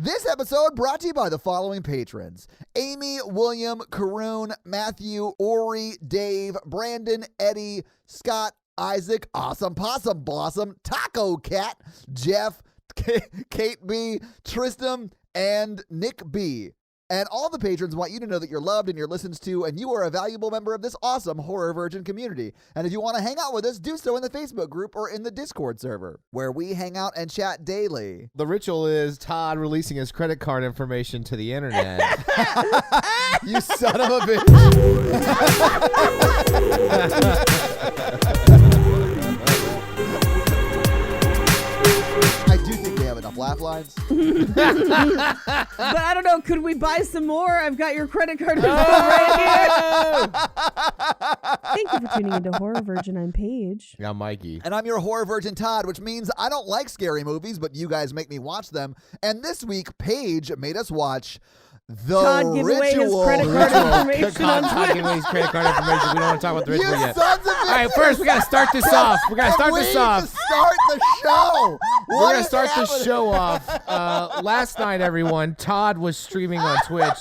This episode brought to you by the following patrons: Amy, William, Karoon, Matthew, Ori, Dave, Brandon, Eddie, Scott, Isaac, Awesome Possum Blossom, Taco Cat, Jeff, Kate B, Tristan, and Nick B. And all the patrons want you to know that you're loved and you're listened to, and you are a valuable member of this awesome Horror Virgin community. And if you want to hang out with us, do so in the Facebook group or in the Discord server, where we hang out and chat daily. The ritual is Todd releasing his credit card information to the internet. You son of a bitch. I do think they have enough laugh lines. But I don't know. Could we buy some more? I've got your credit card info right here. Thank you for tuning into Horror Virgin. I'm Paige. Yeah, Mikey. And I'm your Horror Virgin Todd, which means I don't like scary movies, but you guys make me watch them. And this week, Paige made us watch The Todd, give away his Ritual. credit card information on Todd Twitter. giving away his credit card information. We don't want to talk about the You ritual yet. sons of bitches. All right, first we got to start this off. We got to start this off. To start the show. We're going to start the show off. Last night, everyone, Todd was streaming on Twitch.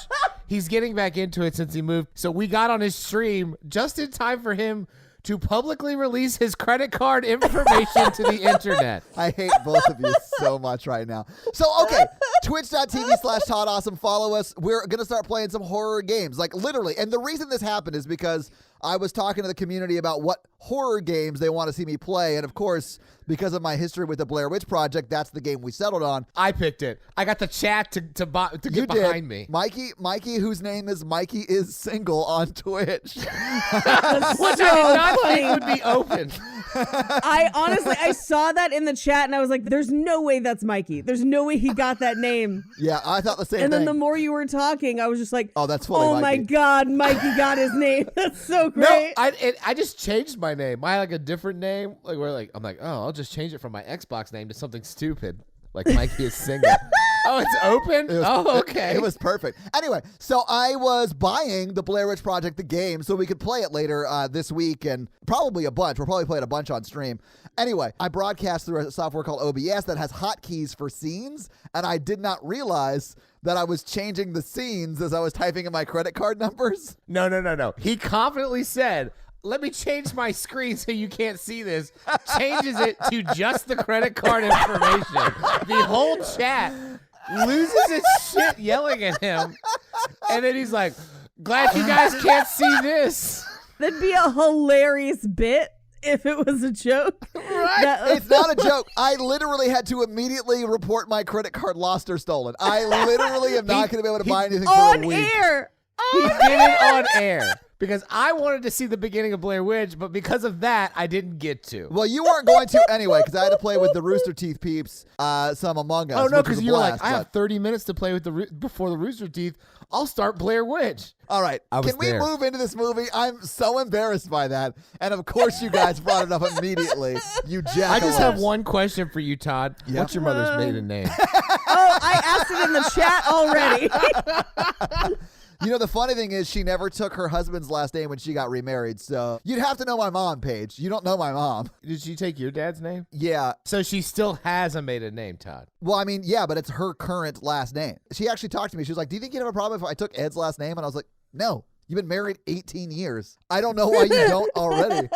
He's getting back into it since he moved. So we got on his stream just in time for him to publicly release his credit card information to the internet. I hate both of you so much right now. So, okay, twitch.tv/Todd Awesome. Follow us. We're going to start playing some horror games, like literally. And the reason this happened is because I was talking to the community about what horror games they want to see me play. And of course, because of my history with the Blair Witch Project, that's the game we settled on. I picked it. I got the chat to get You behind did. me. Mikey, whose name is Mikey is Single on Twitch. Which I did not think would be open. I saw that in the chat and I was like, there's no way that's Mikey. There's no way he got that name. Yeah, I thought the same And thing. then the more you were talking, I was just like, Oh, that's fully oh my Mikey. God, Mikey got his name. That's so No, great. I just changed my name. I had like a different name. I'm like, oh, I'll just change it from my Xbox name to something stupid, like Mikey is Single. Oh, it's open? Okay. It was perfect. Anyway, so I was buying the Blair Witch Project, the game, so we could play it later this week, and probably a bunch. We'll probably play it a bunch on stream. Anyway, I broadcast through a software called OBS that has hotkeys for scenes, and I did not realize that I was changing the scenes as I was typing in my credit card numbers. No. He confidently said, let me change my screen so you can't see this. Changes it to just the credit card information. The whole chat loses its shit yelling at him. And then he's like, glad you guys can't see this. That'd be a hilarious bit if it was a joke. Right? It's not a joke. I literally had to immediately report my credit card lost or stolen. I literally am not going to be able to buy anything for a On week. air. He did it on air. Because I wanted to see the beginning of Blair Witch, but because of that, I didn't get to. Well, you weren't going to anyway, because I had to play with the Rooster Teeth peeps, some Among Us. Oh, no, which was because a you were like, blast, I have but- 30 minutes to play with before the Rooster Teeth. I'll start Blair Witch. All right, I was can we there. move into this movie? I'm so embarrassed by that. And of course, you guys brought it up immediately. You jackalope. I just have one question for you, Todd. Yep. What's your mother's maiden name? Oh, I asked it in the chat already. You know, the funny thing is she never took her husband's last name when she got remarried. So you'd have to know my mom, Paige. You don't know my mom. Did she take your dad's name? Yeah. So she still has a maiden name, Todd. Well, I mean, yeah, but it's her current last name. She actually talked to me. She was like, do you think you'd have a problem if I took Ed's last name? And I was like, no. You've been married 18 years. I don't know why you don't already.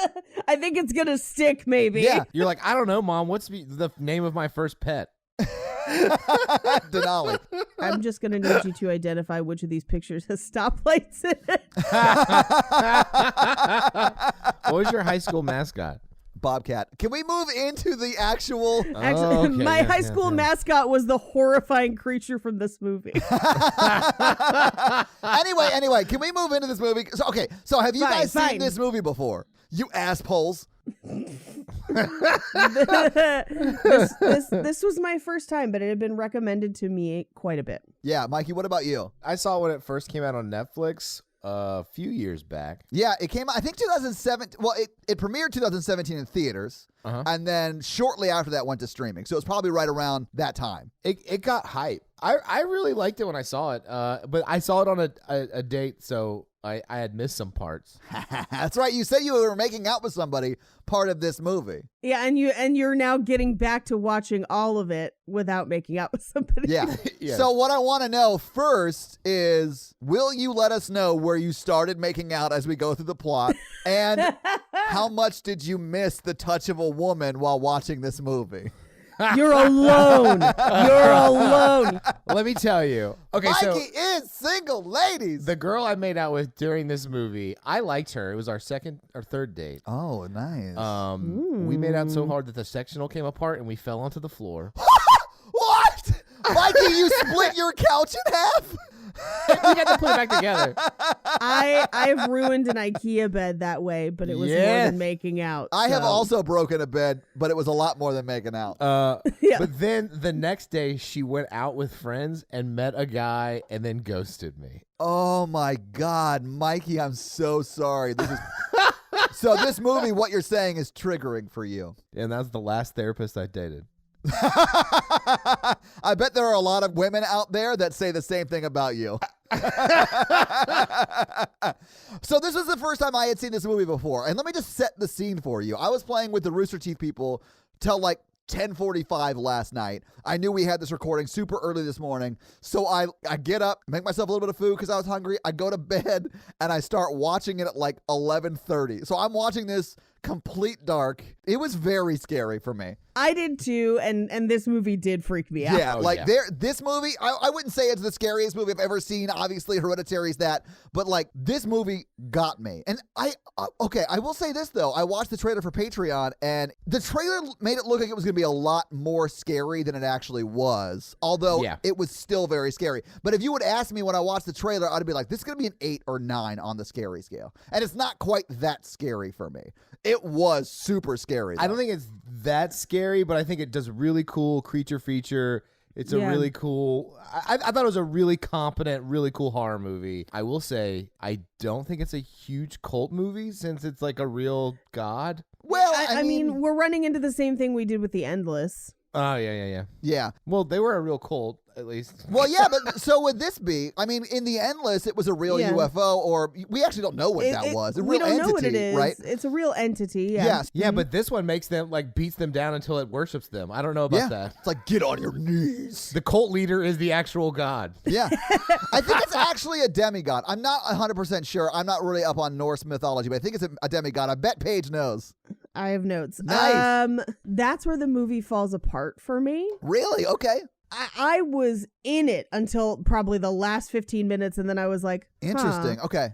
I think it's going to stick, maybe. Yeah. You're like, I don't know, Mom. What's the name of my first pet? Denali. I'm just going to need you to identify which of these pictures has stoplights in it. What was your high school mascot? Bobcat. Can we move into the actual... Actually, okay, my yeah, high school yeah. mascot was the horrifying creature from this movie. Anyway, can we move into this movie? So have you Fine, guys fine. seen this movie before? You assholes. this was my first time, but it had been recommended to me quite a bit. Yeah, Mikey, what about you? I saw when it first came out on Netflix a few years back. Yeah, it came out, I think 2007. Well, it premiered 2017 in theaters, and then shortly after that went to streaming. So it was probably right around that time. It got hype. I really liked it when I saw it, but I saw it on a date, so I had missed some parts. That's right. You said you were making out with somebody part of this movie. Yeah, and you're now getting back to watching all of it without making out with somebody. Yeah. Yeah. So what I want to know first is, will you let us know where you started making out as we go through the plot? And how much did you miss the touch of a woman while watching this movie? You're alone. You're alone. Let me tell you. Okay, Mikey so is single, ladies. the girl I made out with during this movie, I liked her. It was our second or third date. Oh, nice. We made out so hard that the sectional came apart and we fell onto the floor. What? Mikey, you split your couch in half? We got to put it back together. I've ruined an IKEA bed that way, but it was more Yes. than making out. I have so. also broken a bed, but it was a lot more than making out. Yeah. But then the next day, she went out with friends and met a guy and then ghosted me. Oh my God, Mikey, I'm so sorry. This is so this movie, what you're saying is triggering for you. And that's the last therapist I dated. I bet there are a lot of women out there that say the same thing about you. So this was the first time I had seen this movie before. And let me just set the scene for you. I was playing with the Rooster Teeth people till like 10:45 last night. I knew we had this recording super early this morning. So I get up, make myself a little bit of food because I was hungry. I go to bed and I start watching it at like 11:30. So I'm watching this complete dark. It was very scary for me. I did too, and this movie did freak me out. Yeah, Oh, like yeah. this movie, I wouldn't say it's the scariest movie I've ever seen. Obviously, Hereditary's that, but like this movie got me. And I will say this though. I watched the trailer for Patreon, and the trailer made it look like it was going to be a lot more scary than it actually was. Although Yeah. it was still very scary. But if you would ask me when I watched the trailer, I'd be like, this is going to be an 8 or 9 on the scary scale. And it's not quite that scary for me. It was super scary. I don't though. think it's that scary, but I think it does really cool creature feature. It's a Yeah. really cool. I thought it was a really competent, really cool horror movie. I will say, I don't think it's a huge cult movie since it's like a real god. Well, I mean, we're running into the same thing we did with The Endless. Oh, yeah. yeah. Well, they were a real cult, at least. Well, yeah, but so would this be? I mean, in The Endless, it was a real Yeah. UFO, or we actually don't know what that was. A we real don't entity, know what it is. right? It's a real entity. Yeah. Yes. Yeah, but this one makes them, like, beats them down until it worships them. I don't know about Yeah. that. It's like, get on your knees. The cult leader is the actual god. Yeah. I think it's actually a demigod. I'm not 100% sure. I'm not really up on Norse mythology, but I think it's a demigod. I bet Paige knows. I have notes. Nice. That's where the movie falls apart for me. Really? Okay. I was in it until probably the last 15 minutes, and then I was like, Interesting. Okay.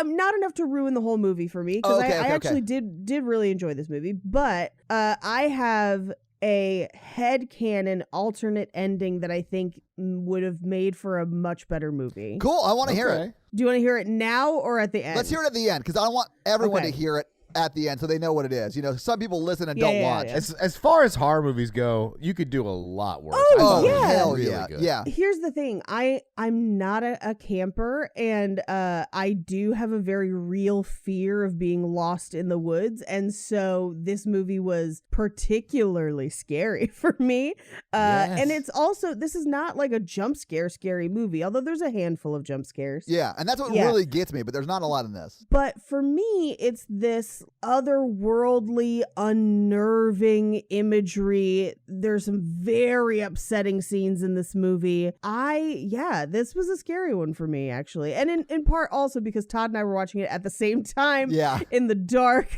Not enough to ruin the whole movie for me, because Okay, I okay. actually did really enjoy this movie, but I have a headcanon alternate ending that I think would have made for a much better movie. Cool. I want to hear it. Do you want to hear it now or at the end? Let's hear it at the end, because I want everyone Okay. to hear it at the end so they know what it is. You know, some people listen and don't watch. yeah. As far as horror movies go, you could do a lot worse. Oh, I thought it was yeah. hell really yeah. good. Yeah. Here's the thing. I'm not a camper, and I do have a very real fear of being lost in the woods, and so this movie was particularly scary for me. And it's also, this is not like a jump scary movie, although there's a handful of jump scares. Yeah. And that's what Yeah. really gets me, but there's not a lot in this. But for me, it's this otherworldly, unnerving imagery. There's some very upsetting scenes in this movie. This was a scary one for me, actually. And in part also because Todd and I were watching it at the same time Yeah. in the dark.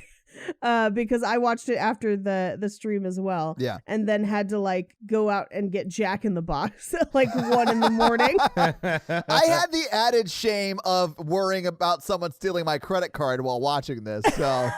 Because I watched it after the stream as well. Yeah. And then had to like go out and get Jack in the Box at like 1 in the morning. I had the added shame of worrying about someone stealing my credit card while watching this. So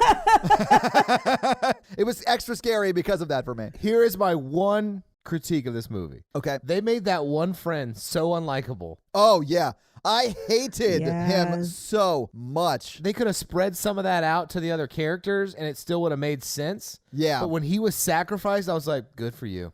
it was extra scary because of that for me. Here is my one critique of this movie. Okay. They made that one friend so unlikable. Oh, yeah. I hated him Yes. so much. They could have spread some of that out to the other characters and it still would have made sense. Yeah. But when he was sacrificed, I was like, good for you.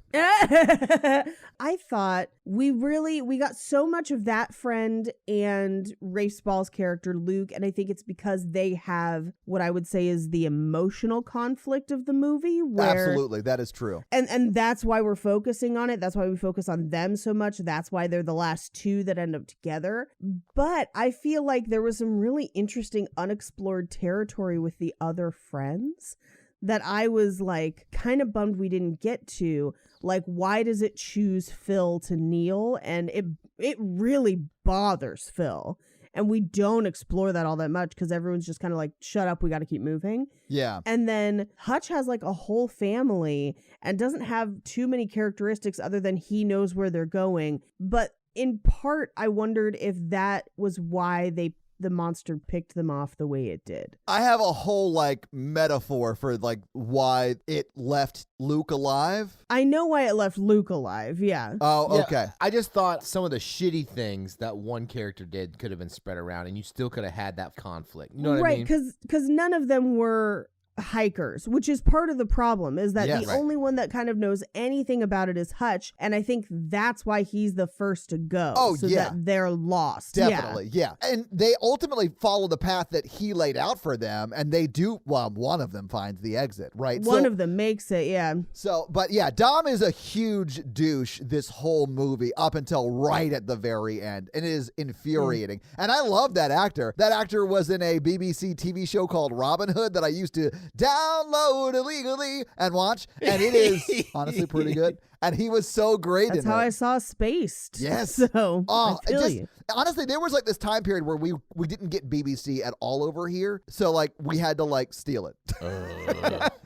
I thought we got so much of that friend and Rafe Spall's character, Luke, and I think it's because they have what I would say is the emotional conflict of the movie. Where, absolutely. That is true. And that's why we're focusing on it. That's why we focus on them so much. That's why they're the last two that end up together. But I feel like there was some really interesting unexplored territory with the other friends that I was like kind of bummed we didn't get to. Like, why does it choose Phil to kneel? And it really bothers Phil. And we don't explore that all that much because everyone's just kind of like, shut up, we got to keep moving. Yeah. And then Hutch has like a whole family and doesn't have too many characteristics other than he knows where they're going. But in part, I wondered if that was why the monster picked them off the way it did. I have a whole like metaphor for like why it left Luke alive. I know why it left Luke alive. Yeah. Oh, Yeah, okay. I just thought some of the shitty things that one character did could have been spread around, and you still could have had that conflict. You know what I mean? Right, because none of them were hikers, which is part of the problem, is that Yes. the only one that kind of knows anything about it is Hutch, and I think that's why he's the first to go. Oh, so yeah. that they're lost. Definitely, yeah. And they ultimately follow the path that he laid out for them, and they do, well, one of them finds the exit, right? One of them makes it, yeah. So, but yeah, Dom is a huge douche this whole movie up until right at the very end, and it is infuriating. And I love that actor. That actor was in a BBC TV show called Robin Hood that I used to download illegally and watch, and it is honestly pretty good. And he was so great That's in how it. I saw Spaced. Yes. So Oh, I feel just, you. honestly, there was like this time period where we didn't get BBC at all over here, so like we had to like steal it.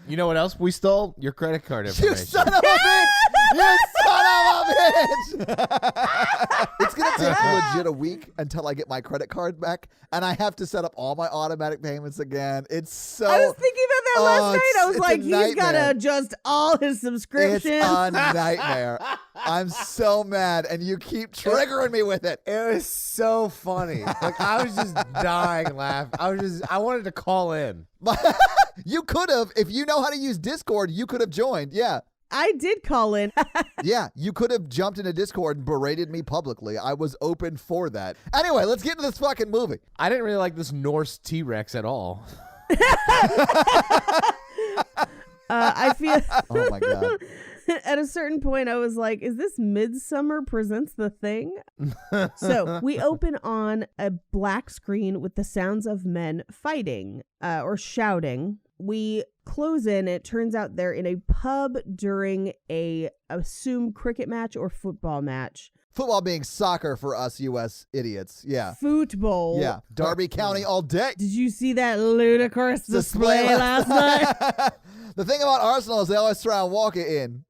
You know what else we stole? Your credit card You information. son of a bitch! You son of a bitch! It's gonna take legit a week until I get my credit card back, and I have to set up all my automatic payments again. It's so. I was thinking about that last night. I was it's like, a he's got to nightmare. adjust all his subscriptions. It's a nightmare. I'm so mad, and you keep triggering me with it. It was so funny. Like, I was just dying laughing. I wanted to call in. You could have, if you know how to use Discord, you could have joined. Yeah. I did call in. Yeah, you could have jumped into Discord and berated me publicly. I was open for that. Anyway, let's get into this fucking movie. I didn't really like this Norse T-Rex at all. I feel Oh my God. at a certain point I was like, is this Midsummer Presents the Thing? So we open on a black screen with the sounds of men fighting or shouting. We close in. It turns out they're in a pub during a assumed cricket match or football match. Football being soccer for us U.S. idiots. Yeah. Football. Yeah. Derby County all day. Did you see that ludicrous display last night? The thing about Arsenal is they always try and walk it in.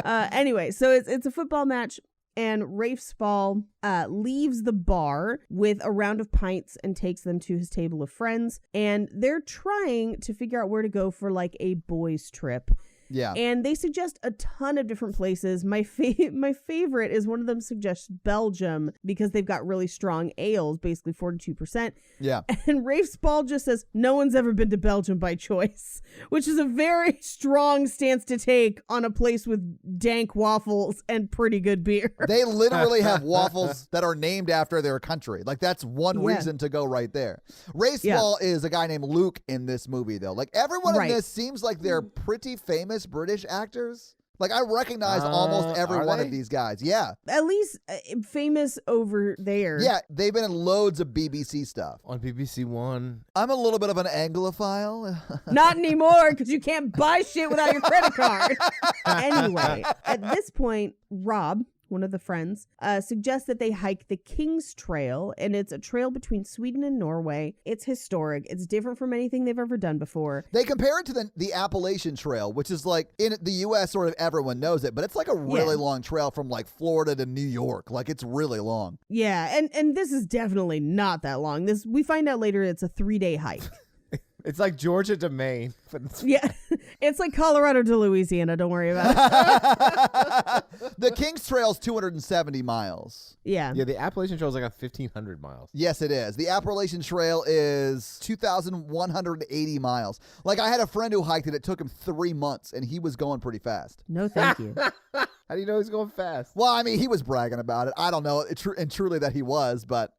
Anyway, so it's a football match, and Rafe Spall leaves the bar with a round of pints and takes them to his table of friends, and they're trying to figure out where to go for like a boys' trip. Yeah. And they suggest a ton of different places. My favorite is one of them suggests Belgium because they've got really strong ales, basically 42%. Yeah. And Rafe Spall just says, no one's ever been to Belgium by choice, which is a very strong stance to take on a place with dank waffles and pretty good beer. They literally have waffles that are named after their country. Like, that's one Yeah. reason to go right there. Ray Yeah. Spall is a guy named Luke in this movie, though. Like, everyone Right. in this seems like they're pretty famous British actors. Like, I recognize almost every are one they? of these guys. Yeah. At least famous over there. Yeah, they've been in loads of BBC stuff. On BBC One. I'm a little bit of an Anglophile. Not anymore, because you can't buy shit without your credit card. Anyway, at this point, Rob, one of the friends, suggests that they hike the King's Trail, and it's a trail between Sweden and Norway. It's historic. It's different from anything they've ever done before. They compare it to the Appalachian Trail, which is like in the U.S. sort of everyone knows it, but it's like a really long trail from like Florida to New York. Like, it's really long. Yeah, and this is definitely not that long. This we find out later it's a 3-day hike. It's like Georgia to Maine. But Yeah. It's like Colorado to Louisiana. Don't worry about it. The King's Trail is 270 miles. Yeah. Yeah, the Appalachian Trail is like 1,500 miles. Yes, it is. The Appalachian Trail is 2,180 miles. Like, I had a friend who hiked it. It took him 3 months, and he was going pretty fast. No, thank you. How do you know he's going fast? Well, I mean, he was bragging about it. I don't know, and truly that he was, but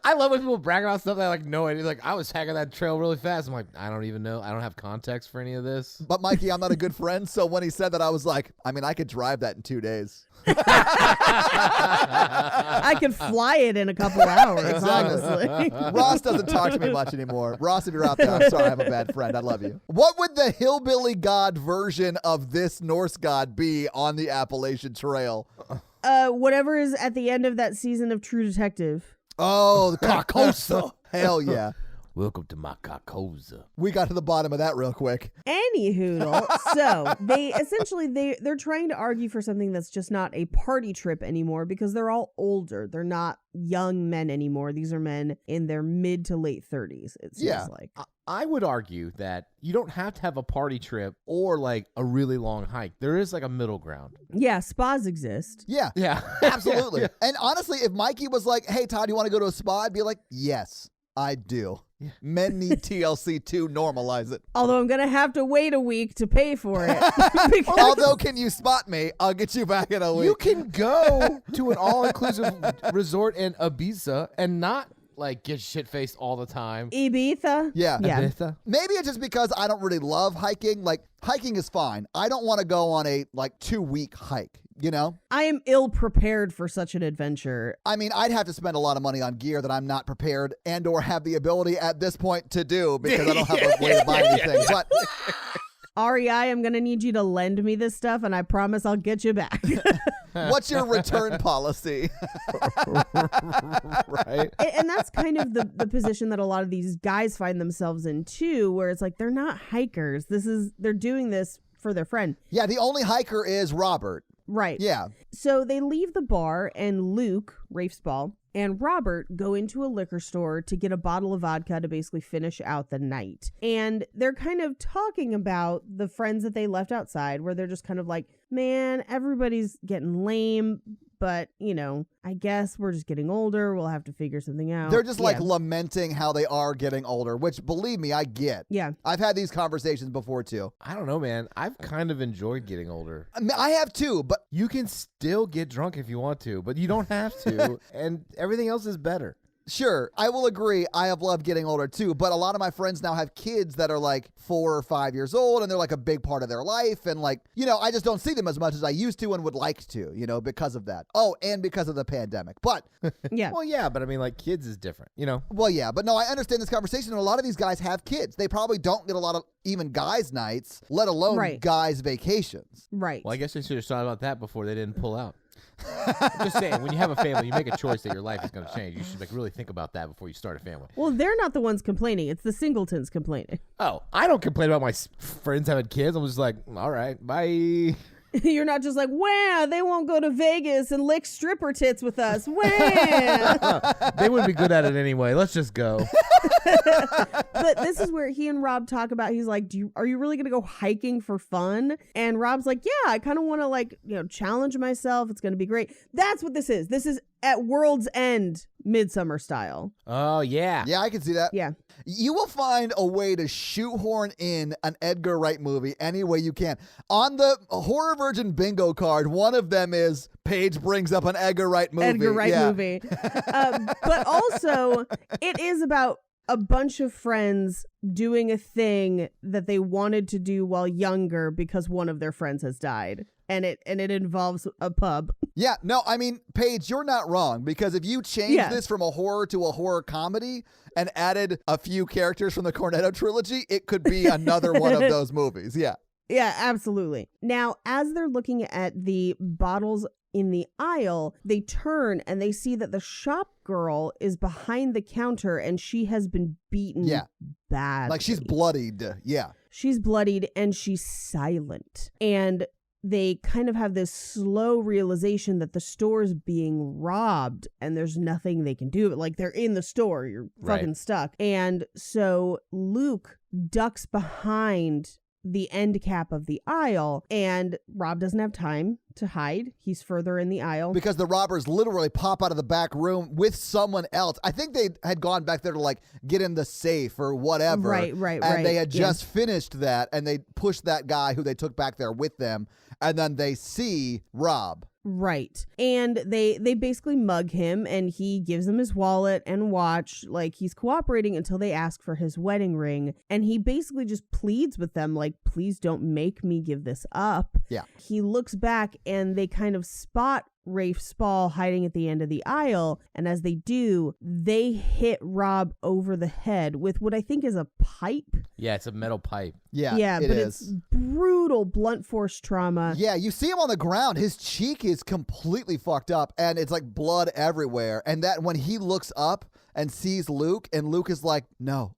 I love when people brag about stuff that I like no idea. Like, I was hacking that trail really fast. I'm like, I don't even know. I don't have context for any of this. but Mikey, I'm not a good friend, so when he said that, I was like, I mean, I could drive that in 2 days. I could fly it in a couple hours, Exactly. honestly. Ross doesn't talk to me much anymore. Ross, if you're out there, I'm sorry, I'm a bad friend. I love you. What would the hillbilly god version of this Norse god be on the Appalachian Trail? Whatever is at the end of that season of True Detective. Oh, the Carcosa. Hell yeah. Welcome to my Carcosa. We got to the bottom of that real quick. Anywho, so they essentially they're trying to argue for something that's just not a party trip anymore because they're all older. They're not young men anymore. These are men in their mid to late 30s, it seems like. I would argue that you don't have to have a party trip or like a really long hike. There is like a middle ground. Yeah, spas exist. Yeah. Yeah. Absolutely. Yeah. And honestly, if Mikey was like, hey, Todd, you want to go to a spa? I'd be like, yes, I do. Yeah. Men need TLC to normalize it. Although I'm going to have to wait a week to pay for it. because- Although, can you spot me? I'll get you back in a week. You can go to an all-inclusive resort in Ibiza and not like get shit-faced all the time. Ibiza? Yeah. Yeah. Ibiza? Maybe it's just because I don't really love hiking. Like, hiking is fine. I don't want to go on a, 2-week hike, you know? I am ill prepared for such an adventure. I mean, I'd have to spend a lot of money on gear that I'm not prepared and or have the ability at this point to do because I don't have a way to buy anything. But REI, I'm going to need you to lend me this stuff, and I promise I'll get you back. what's your return policy? Right? And that's kind of the position that a lot of these guys find themselves in, too, where it's like they're not hikers. They're doing this for their friend. Yeah, the only hiker is Robert. Right. Yeah. So they leave the bar, and Luke, Rafe's ball, and Robert go into a liquor store to get a bottle of vodka to basically finish out the night. And they're kind of talking about the friends that they left outside, where they're just kind of like, man, everybody's getting lame, but, I guess we're just getting older. We'll have to figure something out. They're just lamenting how they are getting older, which, believe me, I get. Yeah. I've had these conversations before, too. I don't know, man. I've kind of enjoyed getting older. I mean, I have, too, but You can still get drunk if you want to, but you don't have to. And everything else is better. sure, I will agree. I have loved getting older, too. But a lot of my friends now have kids that are 4 or 5 years old, and they're a big part of their life. And I just don't see them as much as I used to and would like to, because of that. Oh, and because of the pandemic. But, Yeah. Well, yeah, but I mean, kids is different, well, yeah. But no, I understand this conversation. And a lot of these guys have kids. They probably don't get a lot of even guys' nights, let alone Right. guys' vacations. Right. Well, I guess they should have thought about that before they didn't pull out. I'm just saying, when you have a family, you make a choice that your life is going to change. You should really think about that before you start a family. Well, they're not the ones complaining. It's the singletons complaining. Oh, I don't complain about my friends having kids. I'm just like, all right, bye. You're not just like, wow, they won't go to Vegas and lick stripper tits with us. Wow. They would be good at it anyway. Let's just go. But this is where he and Rob talk about, he's like, are you really going to go hiking for fun? And Rob's like, yeah, I kind of want to challenge myself. It's going to be great. That's what this is. This is at World's End, Midsummer style. Oh, yeah. Yeah, I can see that. Yeah. You will find a way to shoehorn in an Edgar Wright movie any way you can. On the Horror Virgin bingo card, one of them is Paige brings up an Edgar Wright movie. Edgar Wright Yeah. movie. But also, it is about a bunch of friends doing a thing that they wanted to do while younger because one of their friends has died. And it involves a pub. Yeah, no, I mean, Paige, you're not wrong, because if you change Yeah. this from a horror to a horror comedy and added a few characters from the Cornetto trilogy, it could be another one of those movies. Yeah. Yeah, absolutely. Now, as they're looking at the bottles in the aisle, they turn and they see that the shop girl is behind the counter and she has been beaten badly. Like she's bloodied. Yeah. She's bloodied and she's silent. And they kind of have this slow realization that the store is being robbed and there's nothing they can do. Like, they're in the store, you're fucking stuck. And so Luke ducks behind the end cap of the aisle, and Rob doesn't have time to hide. He's further in the aisle. Because the robbers literally pop out of the back room with someone else. I think they had gone back there to like get in the safe or whatever. Right. And they had just finished that, and they pushed that guy who they took back there with them, and then they see Rob. Right. And they basically mug him, and he gives them his wallet and watch. Like, he's cooperating until they ask for his wedding ring. And he basically just pleads with them, like, please don't make me give this up. Yeah. He looks back, and they kind of spot Rafe Spall hiding at the end of the aisle, and as they do, they hit Rob over the head with what I think is a pipe. Yeah, it's a metal pipe. Yeah, but it's brutal blunt force trauma. Yeah, you see him on the ground. His cheek is completely fucked up, and it's like blood everywhere. And that when he looks up and sees Luke, and Luke is like, no.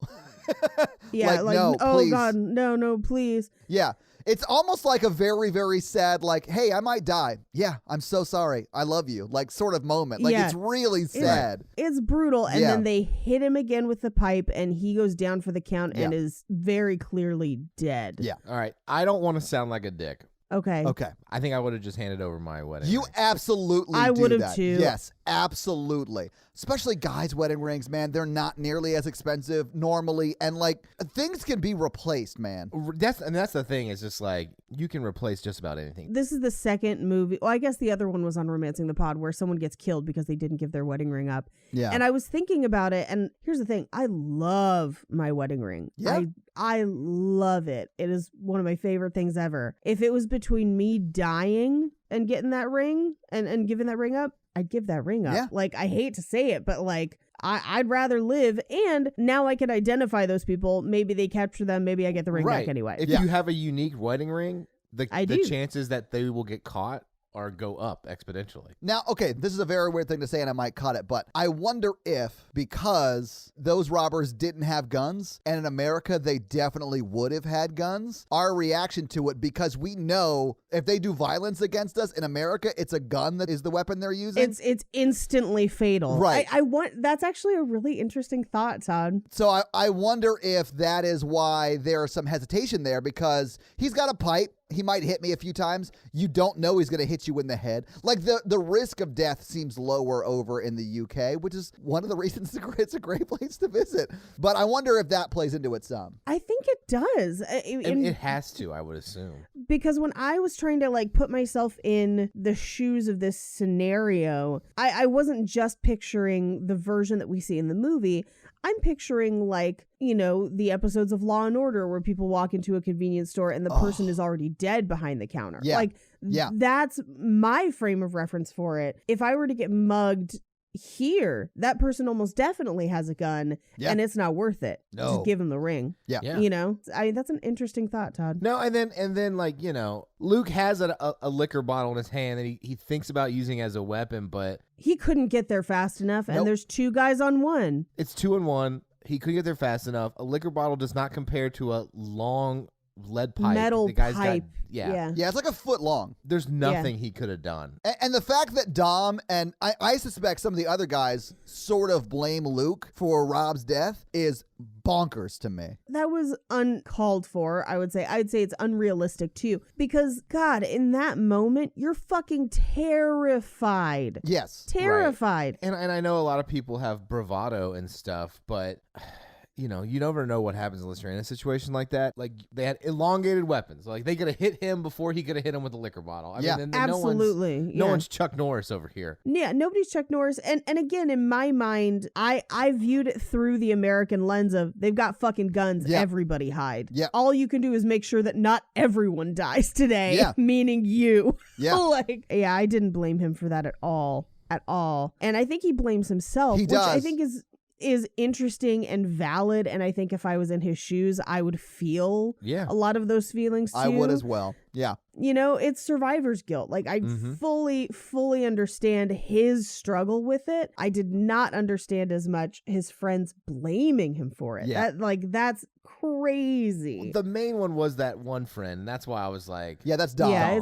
Yeah, like no, oh please. God, no, please. Yeah. It's almost like a very, very sad, like, hey, I might die. Yeah, I'm so sorry. I love you. Like, sort of moment. Like, it's really sad. It's brutal. And then they hit him again with the pipe, and he goes down for the count and is very clearly dead. Yeah. All right. I don't want to sound like a dick. Okay. I think I would have just handed over my wedding You ring. absolutely I do would have that. too. Yes, absolutely. Especially guys' wedding rings, man. They're not nearly as expensive normally. And, like, things can be replaced, man. That's the thing. It's just like, you can replace just about anything. This is the second movie. Well, I guess the other one was on Romancing the Pod, where someone gets killed because they didn't give their wedding ring up. Yeah. And I was thinking about it, and here's the thing. I love my wedding ring. Yeah. I love it. It is one of my favorite things ever. If it was between me dying and getting that ring and giving that ring up, I'd give that ring up. Yeah. Like, I hate to say it, but like, I'd rather live, and now I can identify those people. Maybe they capture them. Maybe I get the ring back anyway. If you have a unique wedding ring, the do. chances that they will get caught or go up exponentially. Now, okay, this is a very weird thing to say, and I might cut it, but I wonder if, because those robbers didn't have guns, and in America they definitely would have had guns, our reaction to it, because we know if they do violence against us in America, it's a gun that is the weapon they're using. It's instantly fatal. Right. I want. That's actually a really interesting thought, Todd. So I wonder if that is why there's some hesitation there, because he's got a pipe. He might hit me a few times. You don't know he's going to hit you in the head. Like, the risk of death seems lower over in the UK, which is one of the reasons it's a great place to visit. But I wonder if that plays into it some. I think it does. It has to, I would assume. Because when I was trying to like put myself in the shoes of this scenario, I wasn't just picturing the version that we see in the movie. I'm picturing, like, you know, the episodes of Law and Order where people walk into a convenience store and the person is already dead behind the counter. Yeah. Like, that's my frame of reference for it. If I were to get mugged here, that person almost definitely has a gun, and it's not worth it. No. Just give him the ring. Yeah. You know, that's an interesting thought, Todd. No, and then like, you know, Luke has a liquor bottle in his hand that he thinks about using as a weapon, but He couldn't get there fast enough, and there's two guys on one. it's 2-in-1. He couldn't get there fast enough. A liquor bottle does not compare to a long lead pipe. Metal The guy's pipe. Yeah. Yeah, it's like a foot long. There's nothing he could have done. And the fact that Dom and I suspect some of the other guys sort of blame Luke for Rob's death is bonkers to me. That was uncalled for, I would say. I'd say it's unrealistic, too. Because, God, in that moment, you're fucking terrified. Yes. Terrified. And I know a lot of people have bravado and stuff, but you know, you never know what happens unless you're in a situation like that. Like, they had elongated weapons. Like, they could have hit him before he could have hit him with a liquor bottle. I mean, Absolutely. No one's Chuck Norris over here. Yeah, nobody's Chuck Norris. And again, in my mind, I viewed it through the American lens of they've got fucking guns, everybody hide. Yeah. All you can do is make sure that not everyone dies today, meaning you. Yeah. I didn't blame him for that at all. At all. And I think he blames himself, He which does. I think is interesting and valid, and I think if I was in his shoes, I would feel a lot of those feelings too. I would as well. Yeah. You know, it's survivor's guilt. Like, I fully understand his struggle with it. I did not understand as much his friends blaming him for it. Yeah. That's crazy. The main one was that one friend, and that's why I was like, Yeah, that's Dom. Yeah,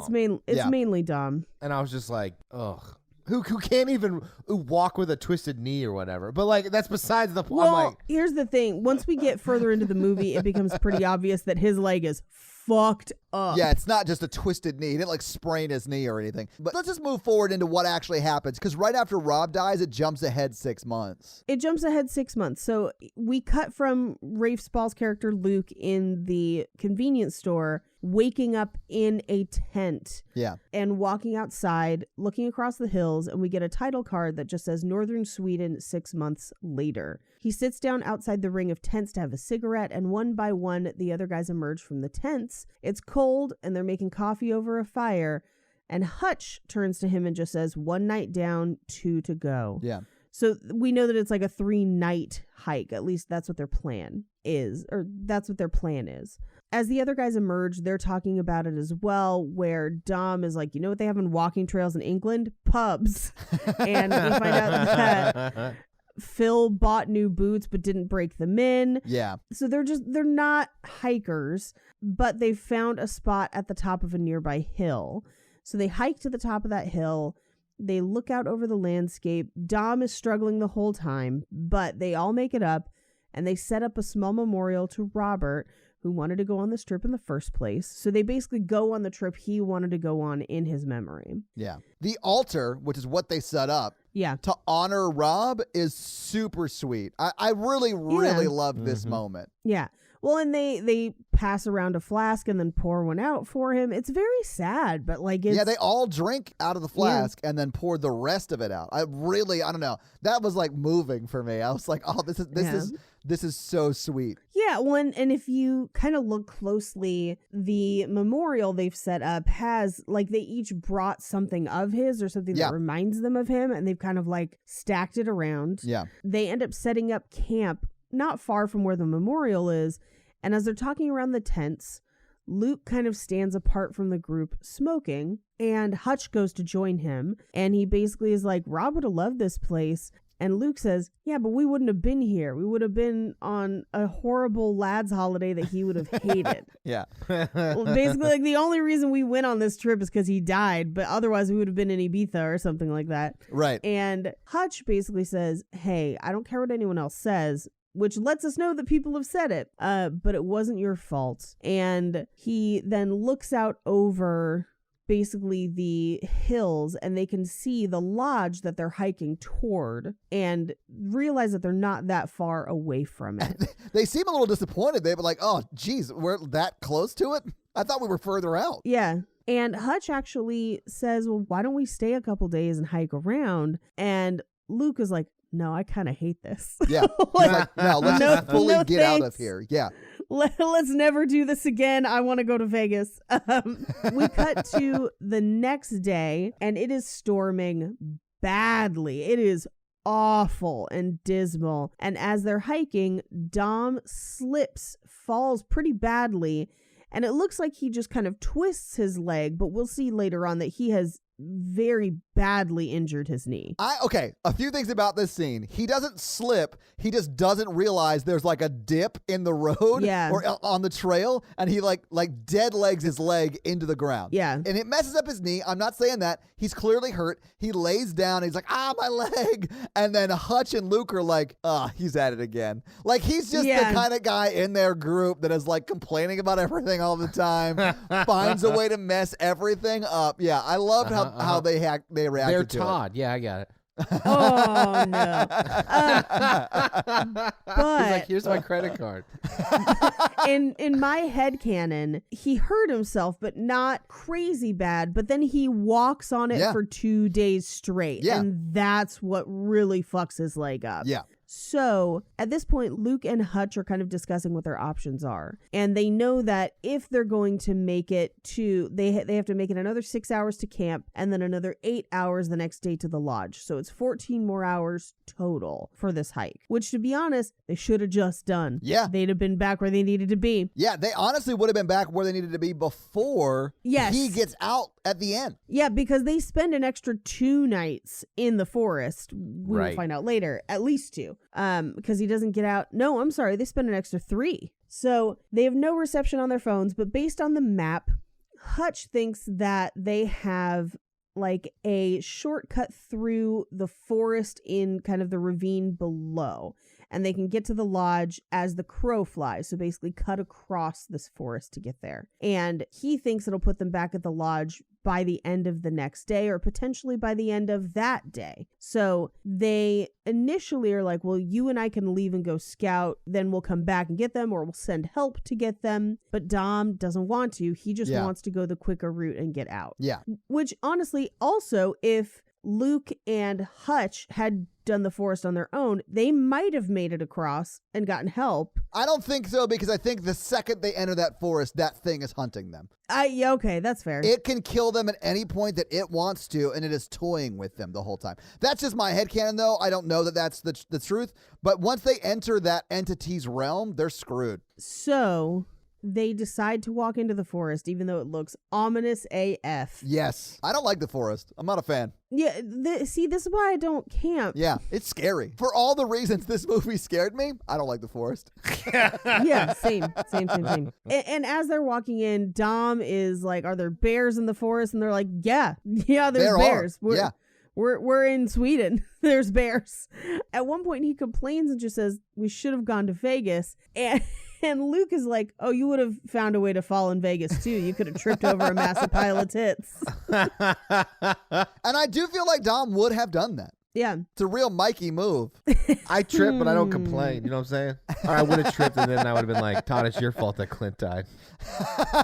it's mainly Dom. and I was just like, ugh. Who can't even walk with a twisted knee or whatever. But, like, that's besides the point. Well, here's the thing. Once we get further into the movie, it becomes pretty obvious that his leg is fucked up. Yeah, it's not just a twisted knee. He didn't like sprain his knee or anything. But let's just move forward into what actually happens, because right after Rob dies, it jumps ahead 6 months. It jumps ahead 6 months. So we cut from Rafe Spall's character Luke in the convenience store, waking up in a tent. Yeah. And walking outside, looking across the hills, and we get a title card that just says Northern Sweden 6 months later. He sits down outside the ring of tents to have a cigarette, and one by one, the other guys emerge from the tents. It's cold, and they're making coffee over a fire, and Hutch turns to him and just says, 1 night down, 2 to go. Yeah. So we know that it's like a 3-night hike. At least that's what their plan is, or that's what their plan is. As the other guys emerge, they're talking about it as well, where Dom is like, you know what they have in walking trails in England? Pubs. And we find out that Phil bought new boots but didn't break them in. Yeah. So they're not hikers, but they found a spot at the top of a nearby hill. So they hike to the top of that hill. They look out over the landscape. Dom is struggling the whole time, but they all make it up, and they set up a small memorial to Robert, who wanted to go on this trip in the first place. So they basically go on the trip he wanted to go on in his memory. Yeah. The altar, which is what they set up Yeah. to honor Rob, is super sweet. I really love this moment. Yeah. Well, and they pass around a flask and then pour one out for him. It's very sad, but like it's... Yeah, they all drink out of the flask and then pour the rest of it out. I don't know. That was like moving for me. I was like, oh, this is so sweet. Yeah, and if you kind of look closely, the memorial they've set up has, like, they each brought something of his or something that reminds them of him, and they've kind of, like, stacked it around. Yeah. They end up setting up camp not far from where the memorial is, and as they're talking around the tents, Luke kind of stands apart from the group smoking, and Hutch goes to join him, and he basically is like, Rob would have loved this place. And Luke says, yeah, but we wouldn't have been here. We would have been on a horrible lads holiday that he would have hated. Yeah. Well, basically, like, the only reason we went on this trip is because he died, but otherwise we would have been in Ibiza or something like that. Right. And Hutch basically says, hey, I don't care what anyone else says, which lets us know that people have said it, but it wasn't your fault. And he then looks out over basically the hills, and they can see the lodge that they're hiking toward and realize that they're not that far away from it. They seem a little disappointed. They were like, oh, geez, we're that close to it? I thought we were further out. Yeah. And Hutch actually says, well, why don't we stay a couple days and hike around? And Luke is like, no, I kind of hate this. Yeah. Like, no, let's just fully get out of here. Yeah. Let's never do this again. I want to go to Vegas. We cut to the next day, and it is storming badly. It is awful and dismal. And as they're hiking, Dom slips, falls pretty badly, and it looks like he just kind of twists his leg, but we'll see later on that he has very badly injured his knee. Okay, a few things about this scene. He doesn't slip. He just doesn't realize there's like a dip in the road or on the trail, and he like dead legs his leg into the ground. Yeah. And it messes up his knee. I'm not saying that. He's clearly hurt. He lays down. He's like, my leg. And then Hutch and Luke are like, he's at it again. Like, he's just the kind of guy in their group that is like complaining about everything all the time, finds a way to mess everything up. Yeah, I loved how they reacted to it. They're Todd. Yeah, I got it. Oh, no. But he's like, here's my credit card. in my headcanon, he hurt himself, but not crazy bad. But then he walks on it for 2 days straight. Yeah. And that's what really fucks his leg up. Yeah. So at this point, Luke and Hutch are kind of discussing what their options are. And they know that if they're going to make it to, they have to make it another 6 hours to camp and then another 8 hours the next day to the lodge. So it's 14 more hours total for this hike, which, to be honest, they should have just done. Yeah. They'd have been back where they needed to be. Yeah, they honestly would have been back where they needed to be before he gets out at the end. Yeah, because they spend an extra 2 nights in the forest. We will find out later, at least 2. Because he doesn't get out. No, I'm sorry. They spend an extra 3. So they have no reception on their phones, but based on the map, Hutch thinks that they have like a shortcut through the forest in kind of the ravine below. and they can get to the lodge as the crow flies. So basically cut across this forest to get there. And he thinks it'll put them back at the lodge by the end of the next day or potentially by the end of that day. So they initially are like, well, you and I can leave and go scout, then we'll come back and get them, or we'll send help to get them. But Dom doesn't want to. He just wants to go the quicker route and get out. Yeah. Which honestly, also, if Luke and Hutch had done the forest on their own, they might have made it across and gotten help. I don't think so, because I think the second they enter that forest, that thing is hunting them. Yeah, okay, that's fair. It can kill them at any point that it wants to, and it is toying with them the whole time. That's just my headcanon, though. I don't know that that's the truth. But once they enter that entity's realm, they're screwed. So they decide to walk into the forest, even though it looks ominous AF. Yes. I don't like the forest. I'm not a fan. Yeah, see, this is why I don't camp. Yeah, it's scary. For all the reasons this movie scared me, I don't like the forest. Yeah, same. And as they're walking in, Dom is like, are there bears in the forest? And they're like, yeah, there's There bears. are. We're in Sweden. There's bears. At one point, he complains and just says, we should have gone to Vegas. And Luke is like, oh, you would have found a way to fall in Vegas, too. You could have tripped over a massive pile of tits. And I do feel like Dom would have done that. Yeah. It's a real Mikey move. I trip, but I don't complain. You know what I'm saying? Or I would have tripped, and then I would have been like, Todd, it's your fault that Clint died.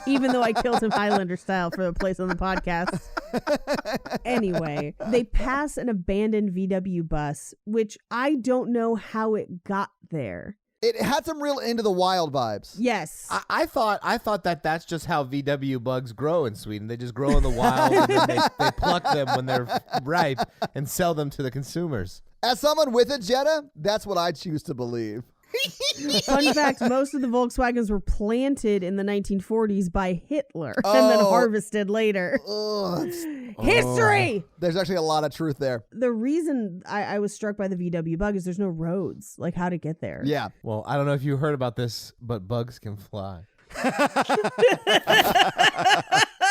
Even though I killed him Highlander style for the place on the podcast. Anyway, they pass an abandoned VW bus, which I don't know how it got there. It had some real Into the Wild vibes. Yes. I thought that that's just how VW bugs grow in Sweden. They just grow in the wild, and then they pluck them when they're ripe and sell them to the consumers. As someone with a Jetta, that's what I choose to believe. Fun fact, most of the Volkswagens were planted in the 1940s by Hitler and then harvested later. History! There's actually a lot of truth there. The reason I was struck by the VW bug is there's no roads, like how to get there. Yeah. Well, I don't know if you heard about this, but bugs can fly.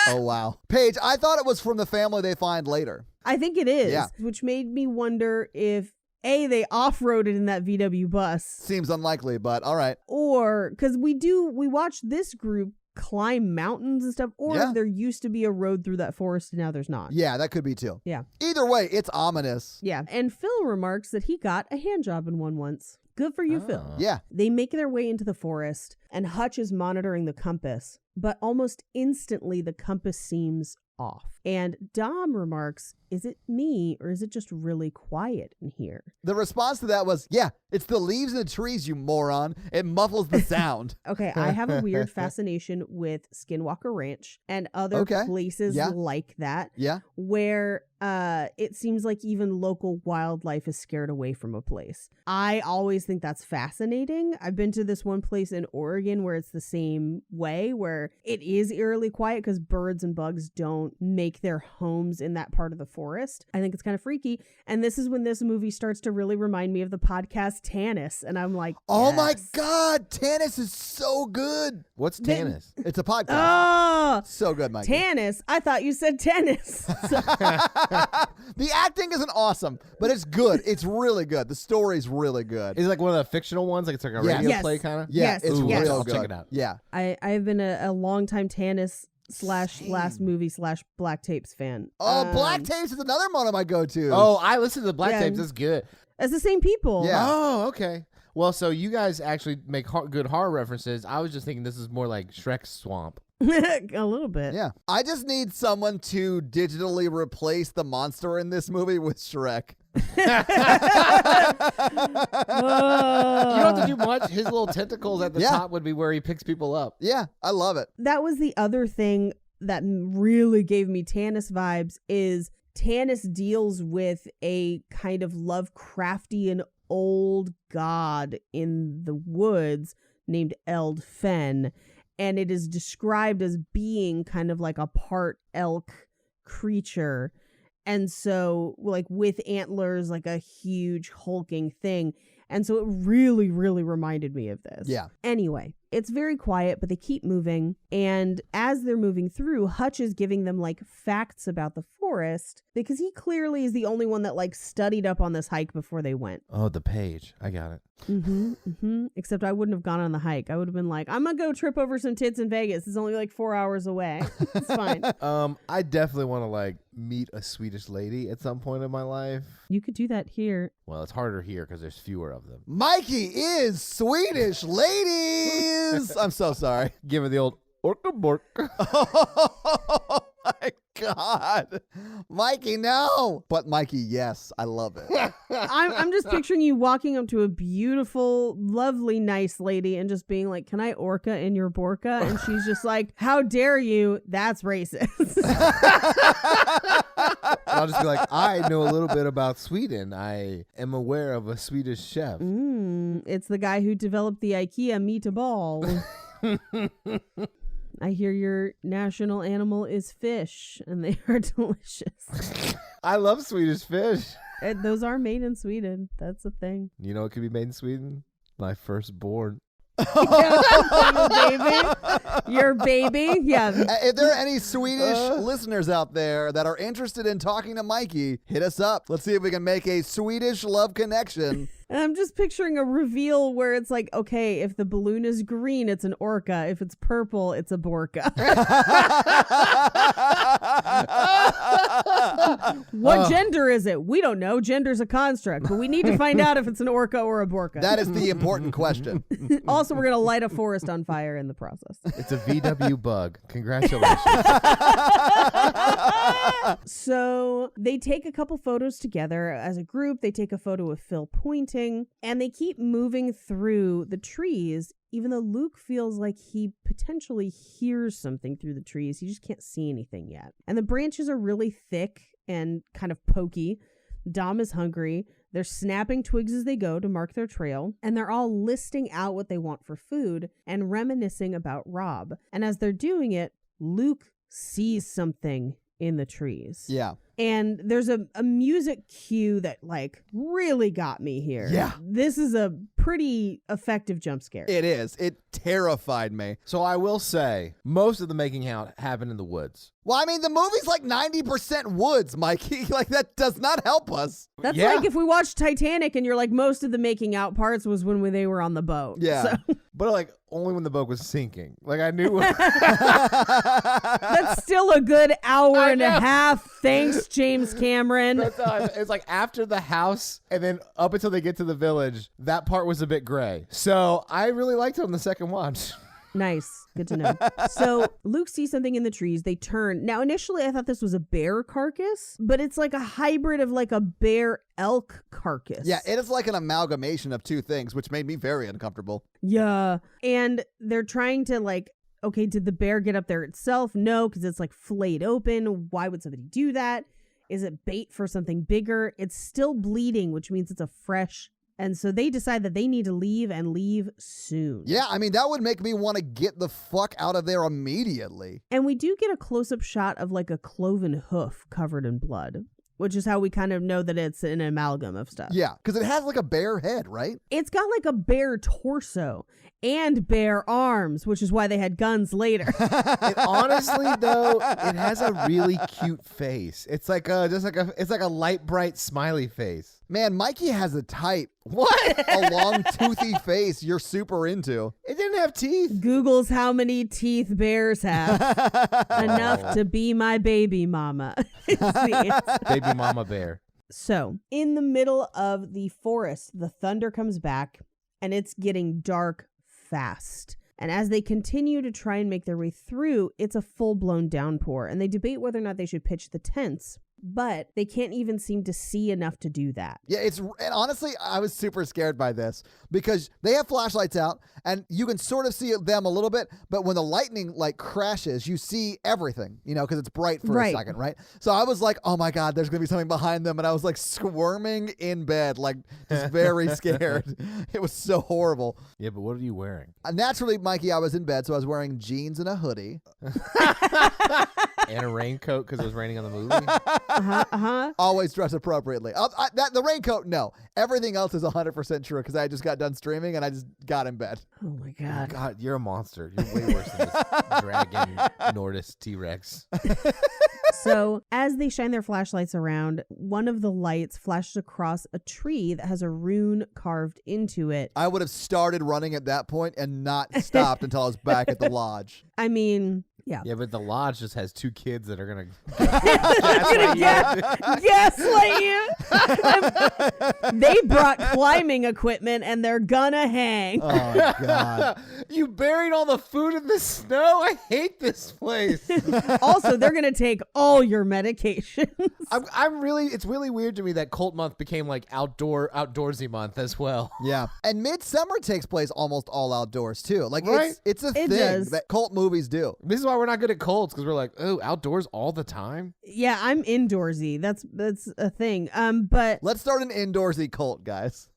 Oh, wow. Paige, I thought it was from the family they find later. I think it is, Yeah. which made me wonder if they off-roaded in that VW bus. Seems unlikely, but all right. Or, because we watch this group climb mountains and stuff, or Yeah. if there used to be a road through that forest and now there's not. Yeah, that could be too. Yeah. Either way, it's ominous. Yeah. And Phil remarks that he got a hand job in one once. Good for you, Phil. Yeah. They make their way into the forest, and Hutch is monitoring the compass, but almost instantly the compass seems off. And Dom remarks, is it me or is it just really quiet in here? The response to that was, yeah, it's the leaves in the trees, you moron. It muffles the sound. Okay, I have a weird fascination with Skinwalker Ranch and other places like that. Yeah. Where it seems like even local wildlife is scared away from a place. I always think that's fascinating. I've been to this one place in Oregon where it's the same way, where it is eerily quiet because birds and bugs don't make their homes in that part of the forest. I think it's kind of freaky. And this is when this movie starts to really remind me of the podcast Tanis. And I'm like, oh my God, Tanis is so good. What's Tanis? It's a podcast. Oh, So good, Mike. Tanis. I thought you said tennis. The acting isn't awesome, but it's good. It's really good. The story's really good. Is it like one of the fictional ones? Like it's like a radio Yes. play kind of? Yeah, Yes. it's Ooh, real I'll good. check it out. Yeah. I've been a longtime Tanis / last movie / Black Tapes fan. Oh, Black Tapes is another one of my go-tos. Oh, I listened to the Black Yeah. Tapes. That's good. It's the same people. Yeah. Oh, okay. Well, so you guys actually make good horror references. I was just thinking this is more like Shrek's Swamp. A little bit. Yeah. I just need someone to digitally replace the monster in this movie with Shrek. You don't have to do much. His little tentacles at the top would be where he picks people up. Yeah, I love it. That was the other thing that really gave me Tanis vibes is Tanis deals with a kind of Lovecraftian old god in the woods named Eld Fen. And it is described as being kind of like a part elk creature. And so, like, with antlers, like a huge hulking thing. And so it really, really reminded me of this. Yeah. Anyway, it's very quiet, but they keep moving. And as they're moving through, Hutch is giving them like facts about the forest because he clearly is the only one that like studied up on this hike before they went. Oh, the page. I got it. Except I wouldn't have gone on the hike. I would have been like, I'm gonna go trip over some tits in Vegas. It's only like 4 hours away. It's fine. I definitely want to like meet a Swedish lady at some point in my life. You could do that here. Well, it's harder here because there's fewer of them. Mikey is Swedish, ladies. I'm so sorry. Give her the old orka bork. Oh my God. Mikey, no. But Mikey, yes, I love it. I'm just picturing you walking up to a beautiful, lovely, nice lady and just being like, can I orca in your burqa? And she's just like, how dare you? That's racist. I'll just be like, I know a little bit about Sweden. I am aware of a Swedish chef. It's the guy who developed the IKEA meatball. I hear your national animal is fish, and they are delicious. I love Swedish fish. And those are made in Sweden. That's a thing. You know what could be made in Sweden? My firstborn. Your baby? Yeah. If there are any Swedish listeners out there that are interested in talking to Mikey, hit us up. Let's see if we can make a Swedish love connection. And I'm just picturing a reveal where it's like, okay, if the balloon is green, it's an orca. If it's purple, it's a burqa. What gender is it? We don't know. Gender's a construct, but we need to find out if it's an orca or a burqa. That is the important question. Also, we're going to light a forest on fire in the process. It's a VW bug. Congratulations. So they take a couple photos together as a group. They take a photo of Phil pointing, and they keep moving through the trees, even though Luke feels like he potentially hears something through the trees. He just can't see anything yet. And the branches are really thick and kind of pokey. Dom is hungry. They're snapping twigs as they go to mark their trail, and they're all listing out what they want for food and reminiscing about Rob. And as they're doing it, Luke sees something in the trees. Yeah. And there's a music cue that like really got me here. Yeah. This is a pretty effective jump scare. It is. It terrified me. So I will say, most of the making out happened in the woods. Well, I mean, the movie's like 90% woods, Mikey. Like, that does not help us. That's Yeah. like if we watched Titanic and you're like, most of the making out parts was when they were on the boat. Yeah. So But like only when the boat was sinking. Like I knew. that's still a good hour I and a know. half. Thanks, James Cameron. It's like after the house and then up until they get to the village, that part was a bit gray. So I really liked it on the second watch. Nice. Good to know. So Luke sees something in the trees. They turn. Now, initially, I thought this was a bear carcass, but it's like a hybrid of like a bear elk carcass. Yeah, it is like an amalgamation of two things, which made me very uncomfortable. Yeah. And they're trying to like, okay, did the bear get up there itself? No, because it's like flayed open. Why would somebody do that? Is it bait for something bigger? It's still bleeding, which means it's a fresh. And so they decide that they need to leave and leave soon. Yeah, I mean, that would make me want to get the fuck out of there immediately. And we do get a close-up shot of like a cloven hoof covered in blood, which is how we kind of know that it's an amalgam of stuff. Yeah, because it has like a bare head, right? It's got like a bare torso and bare arms, which is why they had guns later. It honestly though, it has a really cute face. It's like it's like a light bright smiley face. Man, Mikey has a type. What? A long, toothy face you're super into. It didn't have teeth. Google's how many teeth bears have. Enough to be my baby mama. It's the answer. Baby mama bear. So, in the middle of the forest, the thunder comes back and it's getting dark fast. And as they continue to try and make their way through, it's a full-blown downpour. And they debate whether or not they should pitch the tents, but they can't even seem to see enough to do that. Yeah, and honestly, I was super scared by this because they have flashlights out and you can sort of see them a little bit, but when the lightning like crashes, you see everything, you know, because it's bright for a second, right? So I was like, oh my God, there's going to be something behind them. And I was like squirming in bed, like just very scared. It was so horrible. Yeah, but what are you wearing? Naturally, Mikey, I was in bed, so I was wearing jeans and a hoodie. And a raincoat because it was raining on the movie. Always dress appropriately. The raincoat, no. Everything else is 100% true because I just got done streaming and I just got in bed. Oh my God. God, you're a monster. You're way worse than this dragon Nordis T-Rex. So as they shine their flashlights around, one of the lights flashes across a tree that has a rune carved into it. I would have started running at that point and not stopped until I was back at the lodge. I mean, yeah. Yeah, but the lodge just has 2 kids that are going to gaslight you. They brought climbing equipment and they're gonna hang. Oh, my God. You buried all the food in the snow? I hate this place. Also, they're gonna take all your medications. It's really weird to me that Cult Month became like outdoorsy month as well. Yeah. And Midsummer takes place almost all outdoors, too. Like, Right? it's a thing does. that cult movies do. This is why we're not good at cults, because we're like, oh, outdoors all the time? Yeah, I'm indoorsy. That's a thing. But Let's start an indoorsy cult, guys.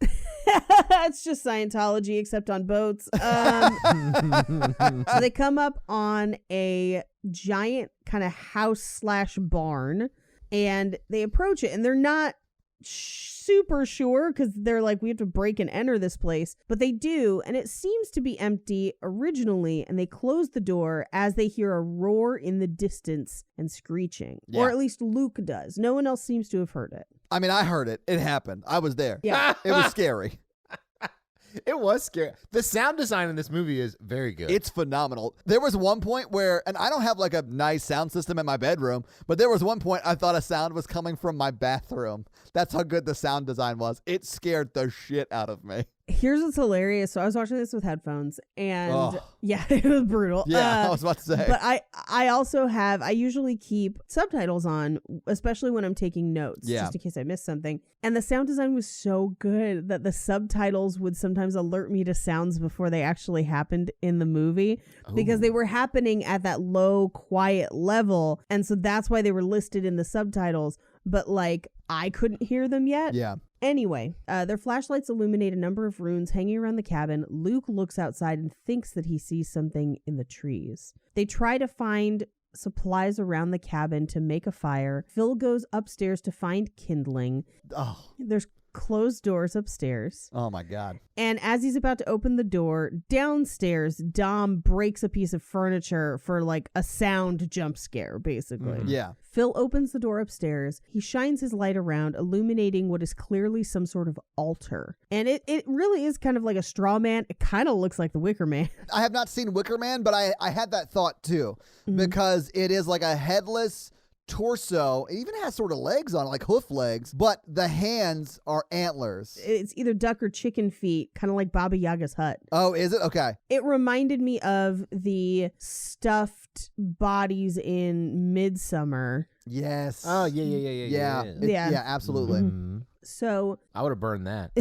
it's just Scientology except on boats. So they come up on a giant kind of house/barn and they approach it and they're not super sure because they're like, we have to break and enter this place, but they do, and it seems to be empty originally, and they close the door as they hear a roar in the distance and screeching. Yeah. Or at least Luke does. No one else seems to have heard it. I mean, I heard it. It happened. I was there. Yeah. It was scary. It was scary. The sound design in this movie is very good. It's phenomenal. There was one point where, and I don't have like a nice sound system in my bedroom, but there was one point I thought a sound was coming from my bathroom. That's how good the sound design was. It scared the shit out of me. Here's what's hilarious. So I was watching this with headphones, and Oh. yeah, it was brutal. Yeah, I was about to say. But I usually keep subtitles on, especially when I'm taking notes, Yeah. just in case I miss something. And the sound design was so good that the subtitles would sometimes alert me to sounds before they actually happened in the movie, because they were happening at that low, quiet level. And so that's why they were listed in the subtitles. But like, I couldn't hear them yet. Yeah. Anyway, their flashlights illuminate a number of runes hanging around the cabin. Luke looks outside and thinks that he sees something in the trees. They try to find supplies around the cabin to make a fire. Phil goes upstairs to find kindling. Oh. There's closed doors upstairs. Oh my God. And as he's about to open the door, downstairs, Dom breaks a piece of furniture for like a sound jump scare, basically. Yeah. Phil opens the door upstairs. He shines his light around, illuminating what is clearly some sort of altar. And it really is kind of like a straw man. It kind of looks like the Wicker Man. I have not seen Wicker Man, but I had that thought too, because it is like a headless torso. It even has sort of legs on it, like hoof legs, but the hands are antlers. It's either duck or chicken feet, kind of like Baba Yaga's hut. Oh, is it? Okay. It reminded me of the stuffed bodies in Midsummer. Yes. Oh, yeah. Yeah. Absolutely. Mhm. So I would have burned that.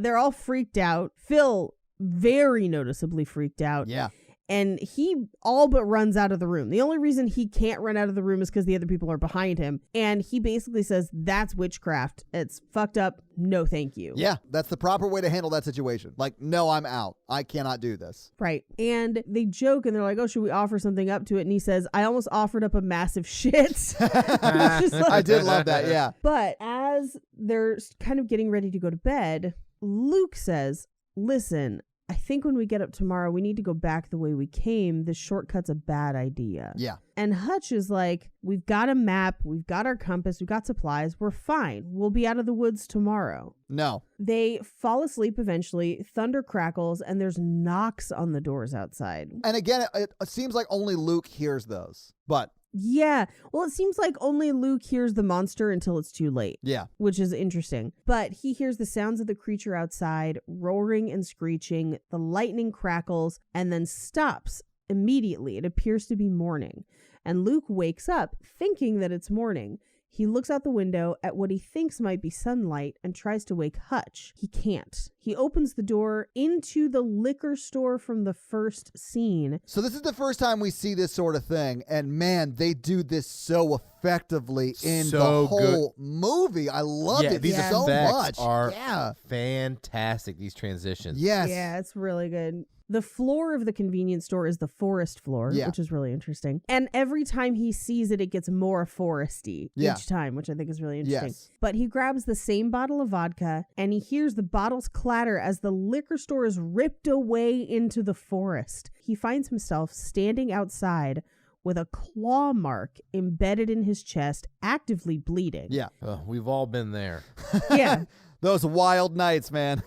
they're all freaked out. Phil, very noticeably freaked out. Yeah. And he all but runs out of the room. The only reason he can't run out of the room is because the other people are behind him. And he basically says, that's witchcraft. It's fucked up. No, thank you. Yeah, that's the proper way to handle that situation. Like, no, I'm out. I cannot do this. Right. And they joke and they're like, oh, should we offer something up to it? And he says, I almost offered up a massive shit. Just like- I did love that, yeah. But as they're kind of getting ready to go to bed, Luke says, listen, I think when we get up tomorrow, we need to go back the way we came. This shortcut's a bad idea. Yeah. And Hutch is like, we've got a map, we've got our compass, we've got supplies, we're fine. We'll be out of the woods tomorrow. No. They fall asleep eventually, thunder crackles, and there's knocks on the doors outside. And again, it seems like only Luke hears those. But Yeah. Well, it seems like only Luke hears the monster until it's too late. yeah. Which is interesting. But he hears the sounds of the creature outside, roaring and screeching, the lightning crackles, and then stops immediately. It appears to be morning. And Luke wakes up thinking that it's morning. He looks out the window at what he thinks might be sunlight and tries to wake Hutch. He can't. He opens the door into the liquor store from the first scene. So this is the first time we see this sort of thing. And man, they do this so effectively in So the whole movie. I loved it these so effects much. are Yeah. fantastic, these transitions. Yes. Yeah, it's really good. The floor of the convenience store is the forest floor, Yeah. which is really interesting. And every time he sees it, it gets more foresty each time, which I think is really interesting. Yes. But he grabs the same bottle of vodka and he hears the bottles clatter as the liquor store is ripped away into the forest. He finds himself standing outside with a claw mark embedded in his chest, actively bleeding. Yeah. We've all been there. Yeah. Those wild nights, man.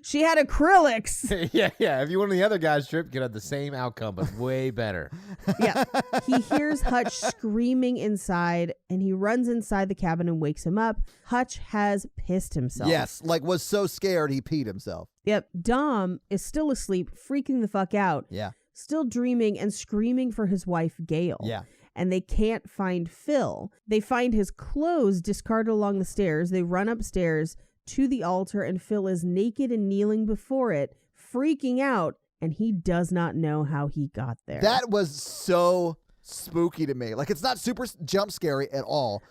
She had acrylics. yeah. If you went on the other guy's trip, you could have the same outcome, but way better. Yeah. He hears Hutch screaming inside and he runs inside the cabin and wakes him up. Hutch has pissed himself. Yes, like was so scared he peed himself. Yep. Dom is still asleep, freaking the fuck out. Yeah. Still dreaming and screaming for his wife, Gail. Yeah. And they can't find Phil. They find his clothes discarded along the stairs. They run upstairs to the altar and Phil is naked and kneeling before it, freaking out, and he does not know how he got there. That was so spooky to me. Like, it's not super jump scary at all.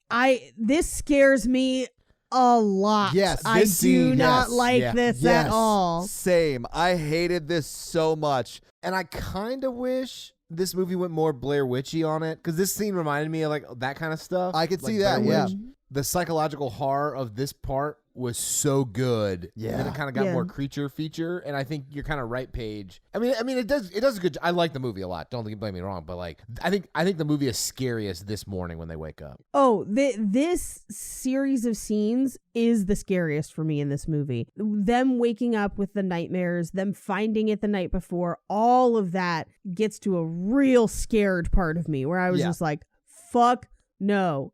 This scares me a lot. Yes, I this do scene, not yes, like yeah. this at all. Same. I hated this so much. And I kind of wish this movie went more Blair Witchy on it, because this scene reminded me of like that kind of stuff. I could like see that, Blair yeah. Witch. The psychological horror of this part was so good. Yeah. And then it kind of got Yeah. more creature feature, and I think you're kind of right, Paige. I mean, it does a good. I like the movie a lot. Don't blame me wrong, but like, I think the movie is scariest this morning when they wake up. Oh, this series of scenes is the scariest for me in this movie. Them waking up with the nightmares, them finding it the night before, all of that gets to a real scared part of me where I was just like, fuck no,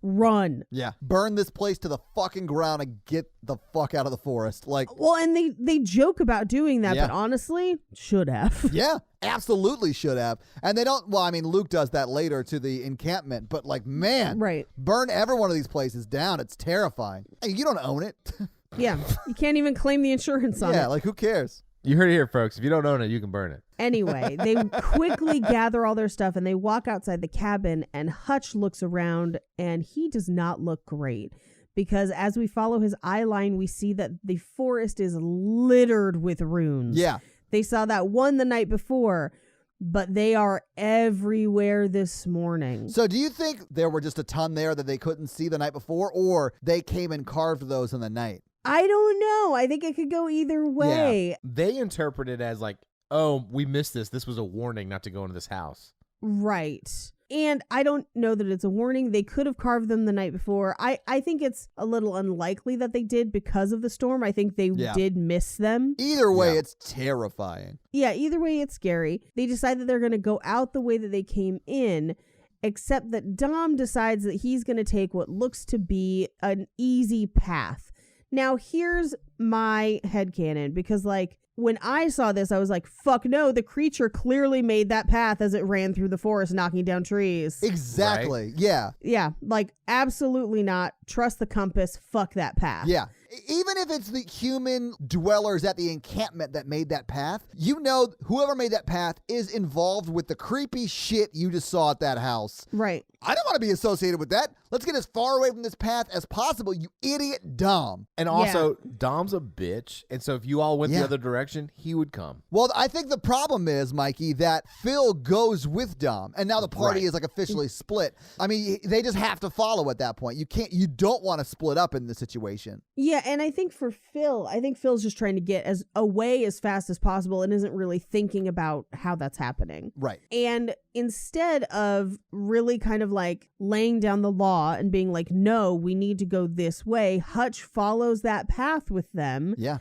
run. Yeah. Burn this place to the fucking ground and get the fuck out of the forest. Like, Well, and they joke about doing that, Yeah. but honestly, should have. yeah, absolutely should have. And they don't, well, I mean, Luke does that later to the encampment, but like, man, Right. burn every one of these places down. It's terrifying. Hey, you don't own it. Yeah. You can't even claim the insurance on Yeah, it. like, who cares? You heard it here, folks. If you don't own it, you can burn it. Anyway, they quickly gather all their stuff and they walk outside the cabin, and Hutch looks around and he does not look great because as we follow his eye line, we see that the forest is littered with runes. Yeah. They saw that one the night before, but they are everywhere this morning. So do you think there were just a ton there that they couldn't see the night before, or they came and carved those in the night? I don't know. I think it could go either way. They interpret it as like, oh, we missed this. This was a warning not to go into this house. Right. And I don't know that it's a warning. They could have carved them the night before. I think it's a little unlikely that they did because of the storm. I think they did miss them. Either way, Yeah. it's terrifying. Yeah, either way, it's scary. They decide that they're going to go out the way that they came in, except that Dom decides that he's going to take what looks to be an easy path. Now, here's my headcanon, because, like, when I saw this, I was like, fuck no, the creature clearly made that path as it ran through the forest, knocking down trees. Exactly. Yeah. Yeah, like, absolutely not. Trust the compass. Fuck that path. Yeah. Even if it's the human dwellers at the encampment that made that path, you know whoever made that path is involved with the creepy shit you just saw at that house. Right. I don't want to be associated with that. Let's get as far away from this path as possible, you idiot Dom. And also, Dom's a bitch. And so if you all went Yeah. the other direction, he would come. Well, I think the problem is, Mikey, that Phil goes with Dom, and now the party Right. is like officially split. I mean, they just have to follow at that point. You don't want to split up in this situation. Yeah, and I think for Phil, Phil's just trying to get as away as fast as possible and isn't really thinking about how that's happening. Right. And instead of really kind of like laying down the law and being like, no, we need to go this way, Hutch follows that path with them. Yeah.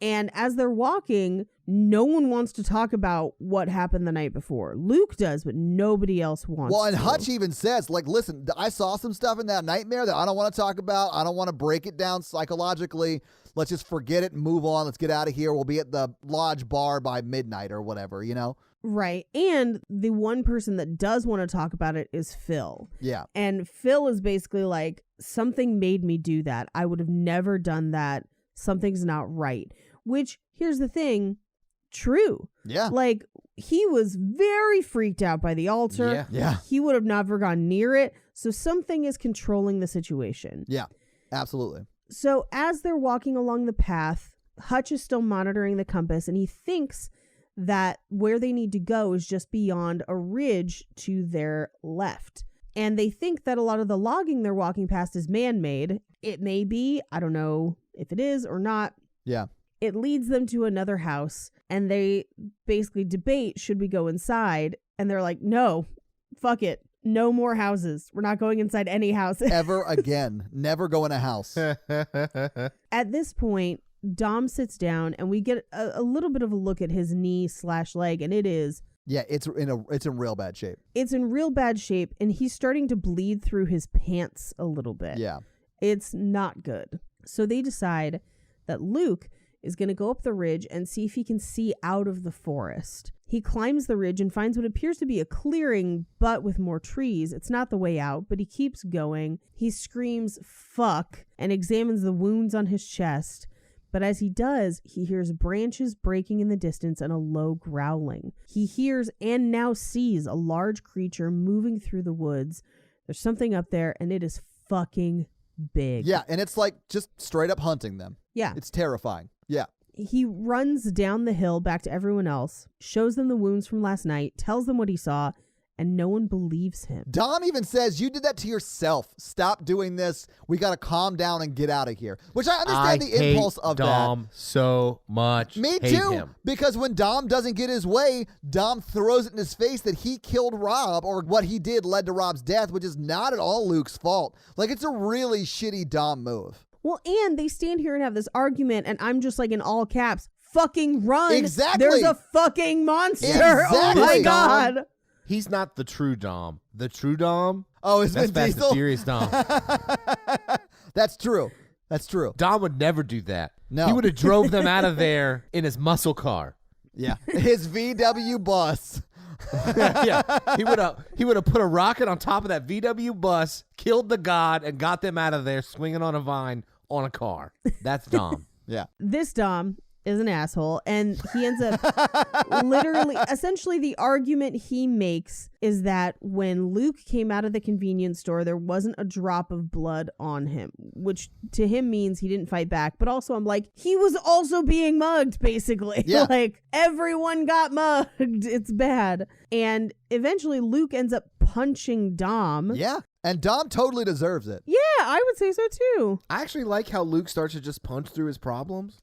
And as they're walking, no one wants to talk about what happened the night before. Luke does, but nobody else wants Well, and to. Hutch even says, like, listen, I saw some stuff in that nightmare that I don't want to talk about. I don't want to break it down psychologically. Let's just forget it and move on. Let's get out of here. We'll be at the lodge bar by midnight or whatever, you know? Right. And the one person that does want to talk about it is Phil. Yeah. And Phil is basically like, something made me do that. I would have never done that. Something's not right. Which, here's the thing, true. Yeah. Like, he was very freaked out by the altar. Yeah. Yeah. He would have never gone near it. So something is controlling the situation. Yeah. Absolutely. So as they're walking along the path, Hutch is still monitoring the compass, and he thinks that where they need to go is just beyond a ridge to their left. And they think that a lot of the logging they're walking past is man-made. It may be. I don't know if it is or not. Yeah. It leads them to another house, and they basically debate, should we go inside? And they're like, no, fuck it. No more houses. We're not going inside any house. Ever again. Never go in a house. At this point, Dom sits down, and we get a little bit of a look at his knee/leg, and it is... Yeah, it's in real bad shape. It's in real bad shape, and he's starting to bleed through his pants a little bit. Yeah. It's not good. So they decide that Luke is going to go up the ridge and see if he can see out of the forest. He climbs the ridge and finds what appears to be a clearing, but with more trees. It's not the way out, but he keeps going. He screams, fuck, and examines the wounds on his chest. But as he does, he hears branches breaking in the distance and a low growling. He hears and now sees a large creature moving through the woods. There's something up there, and it is fucking big. Yeah, and it's like just straight up hunting them. Yeah. It's terrifying. Yeah. He runs down the hill back to everyone else, shows them the wounds from last night, tells them what he saw, and no one believes him. Dom even says, you did that to yourself. Stop doing this. We got to calm down and get out of here. Which I understand the impulse of Dom so much. Me hate too. him. Because when Dom doesn't get his way, Dom throws it in his face that he killed Rob, or what he did led to Rob's death, which is not at all Luke's fault. Like, it's a really shitty Dom move. Well, and they stand here and have this argument, and I'm just like in all caps, fucking run. Exactly. There's a fucking monster. Exactly. Oh my Dom. God. He's not the true Dom. The true Dom, Oh, it's that's Vin Fast Diesel? and Furious Dom. That's true. That's true. Dom would never do that. No. He would have drove them out of there in his muscle car. Yeah. His VW bus. Yeah, he would have put a rocket on top of that VW bus, killed the god, and got them out of there swinging on a vine on a car. That's Dom. Yeah. This Dom is an asshole, and he ends up essentially the argument he makes is that when Luke came out of the convenience store, there wasn't a drop of blood on him, which to him means he didn't fight back. But also I'm like, he was also being mugged, basically. Yeah. Like, everyone got mugged. It's bad. And eventually Luke ends up punching Dom. Yeah. And Dom totally deserves it. Yeah, I would say so too. I actually like how Luke starts to just punch through his problems.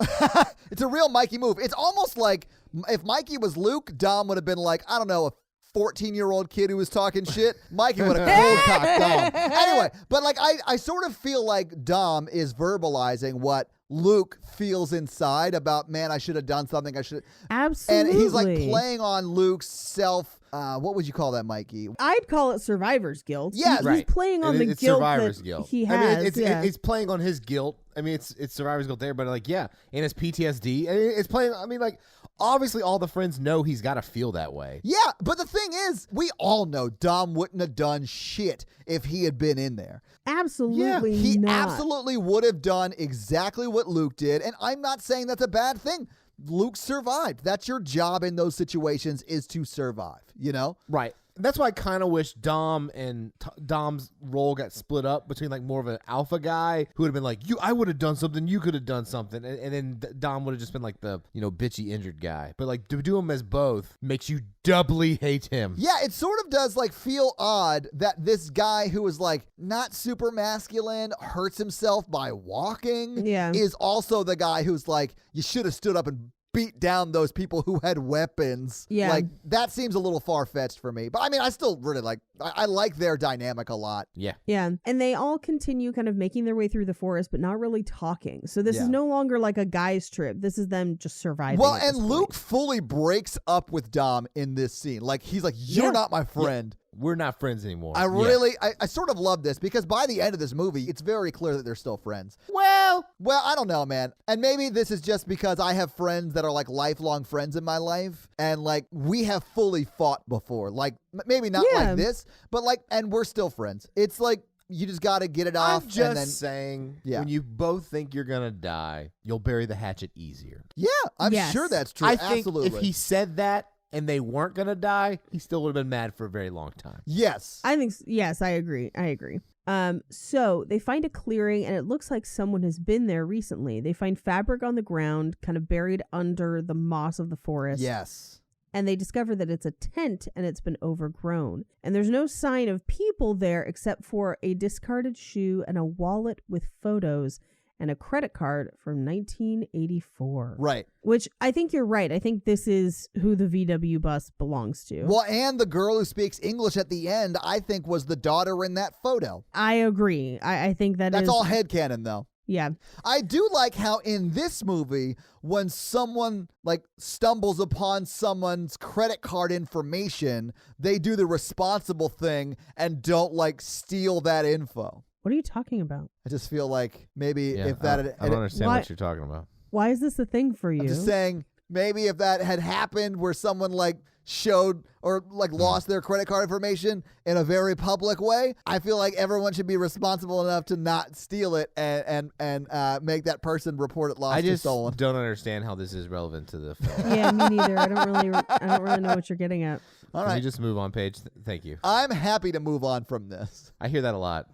It's a real Mikey move. It's almost like if Mikey was Luke, Dom would have been like, I don't know, a 14-year-old kid who was talking shit. Mikey would have cold cocked Dom. Anyway, but like I sort of feel like Dom is verbalizing what Luke feels inside about, man, I should have done something. I should. Absolutely. And he's like playing on Luke's self. What would you call that, Mikey? I'd call it survivor's guilt. Yeah, He's right. playing on the It's guilt survivor's that guilt. he has. I mean, yeah. it's playing on his guilt. I mean, it's survivor's guilt there, but like, yeah, and his PTSD. And it's playing. I mean, like, obviously, all the friends know he's got to feel that way. Yeah, but the thing is, we all know Dom wouldn't have done shit if he had been in there. Absolutely He not. absolutely would have done exactly what Luke did, and I'm not saying that's a bad thing. Luke survived. That's your job in those situations, is to survive, you know? Right. That's why I kind of wish Dom and Dom's role got split up between like more of an alpha guy who would have been like, I would have done something, you could have done something, and then Dom would have just been like the bitchy injured guy. But like to do him as both makes you doubly hate him. Yeah, it sort of does like feel odd that this guy who is like not super masculine, hurts himself by walking, Yeah. is also the guy who's like, you should have stood up and beat down those people who had weapons. Yeah. Like, that seems a little far-fetched for me. But I mean, I still really like, I like their dynamic a lot. Yeah. Yeah. And they all continue kind of making their way through the forest, but not really talking. So this Yeah. is no longer like a guy's trip. This is them just surviving. Well, at and this Luke point. fully breaks up with Dom in this scene. Like, he's like, you're Yeah. not my friend. We're not friends anymore. I Yeah. really, I sort of love this because by the end of this movie, it's very clear that they're still friends. Well, I don't know, man. And maybe this is just because I have friends that are like lifelong friends in my life. And like, we have fully fought before. Like, maybe not Yeah. like this, but like, and we're still friends. It's like, you just got to get it off. I'm just and then, saying, Yeah. when you both think you're going to die, you'll bury the hatchet easier. yeah, I'm Yes. sure that's true. I think Absolutely. if he said that and they weren't going to die, he still would have been mad for a very long time. Yes. I think, yes, I agree. So they find a clearing, and it looks like someone has been there recently. They find fabric on the ground, kind of buried under the moss of the forest. Yes. And they discover that it's a tent and it's been overgrown. And there's no sign of people there except for a discarded shoe and a wallet with photos and a credit card from 1984. Right. Which I think you're right. I think this is who the VW bus belongs to. Well, and the girl who speaks English at the end, I think, was the daughter in that photo. I agree. I think That's all headcanon, though. Yeah. I do like how in this movie, when someone like stumbles upon someone's credit card information, they do the responsible thing and don't like steal that info. What are you talking about? I just feel like maybe Yeah, if that I don't understand what you're talking about. Why is this a thing for you? I'm just saying maybe if that had happened where someone like showed or like lost their credit card information in a very public way, I feel like everyone should be responsible enough to not steal it and make that person report it lost I or just stolen. don't understand how this is relevant to the film. Yeah, me neither. I don't really know what you're getting at. All Can right. we just move on, Paige? Thank you. I'm happy to move on from this. I hear that a lot.